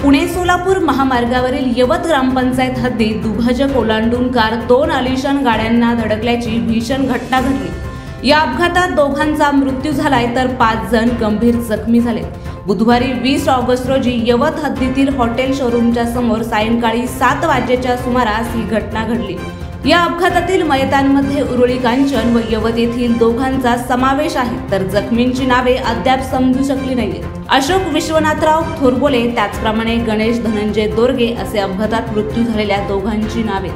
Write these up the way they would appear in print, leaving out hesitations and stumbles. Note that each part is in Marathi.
पुणे सोलापूर महामार्गावरील यवत ग्रामपंचायत हद्दीत दुभाजक ओलांडून कार 2 आलिशान गाड्यांना धडकल्याची भीषण घटना घडली। या अपघातात दोघांचा मृत्यू झालाय तर 5 जण गंभीर जखमी झाले। बुधवारी 20 ऑगस्ट रोजी यवत हद्दीतील हॉटेल शोरूमच्या समोर सायंकाळी 7 वाजेच्या सुमारास ही घटना घडली। या अपघातातील मयतांमध्ये उरुळी कांचन व यवत येथील दोघांचा समावेश आहे, तर जखमींची नावे अद्याप समजू शकली नाहीत। अशोक विश्वनाथराव थोरबोले त्याचप्रमाणे गणेश धनंजय दोरगे असे अपघातात मृत्यू झालेल्या दोघांची नावे।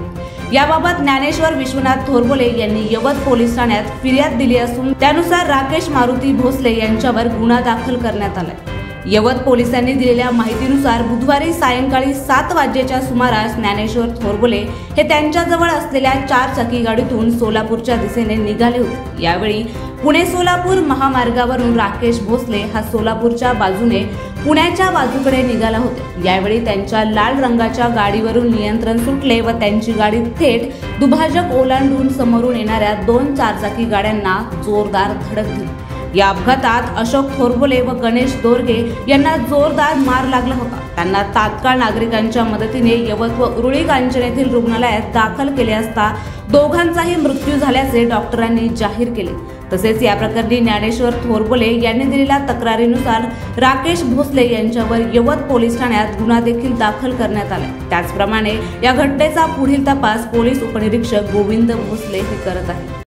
याबाबत ज्ञानेश्वर विश्वनाथ थोरबोले यांनी यवत पोलीस ठाण्यात फिर्याद दिली असून त्यानुसार राकेश मारुती भोसले यांच्यावर गुन्हा दाखल करण्यात आलाय। यवत पोलिसांनी दिलेल्या माहितीनुसार बुधवारी सायंकाळी 7 वाजेच्या सुमारास ज्ञानेश्वर थोरबोले हे त्यांच्याजवळ असलेल्या 4 चाकी गाडीतून सोलापूरच्या दिशेने निघाले होते। यावेळी पुणे सोलापूर महामार्गावरून राकेश भोसले हा सोलापूरच्या बाजूने पुण्याच्या बाजूकडे निघाला होता। यावेळी त्यांच्या लाल रंगाच्या गाडीवरून नियंत्रण सुटले व त्यांची गाडी थेट दुभाजक ओलांडून समोरून येणाऱ्या 2 चारचाकी गाड्यांना जोरदार धडक दिली। या अपघातात अशोक थोरबोले व गणेश दोरगे यांना जोरदार मार लागला होता। त्यांना तात्काळ नागरिकांच्या मदतीने यवत व उरुळी कांचन येथील रुग्णालयात दाखल केले असता दोघांचाही मृत्यू झाल्याचे डॉक्टरांनी जाहीर केले। तसेच या प्रकरणी ज्ञानेश्वर थोरबोले यांनी दिलेल्या तक्रारीनुसार राकेश भोसले यांच्यावर यवत पोलीस ठाण्यात गुन्हा देखील दाखल करण्यात आला। त्याचप्रमाणे या घटनेचा पुढील तपास पोलीस उपनिरीक्षक गोविंद भोसले हे करत आहेत।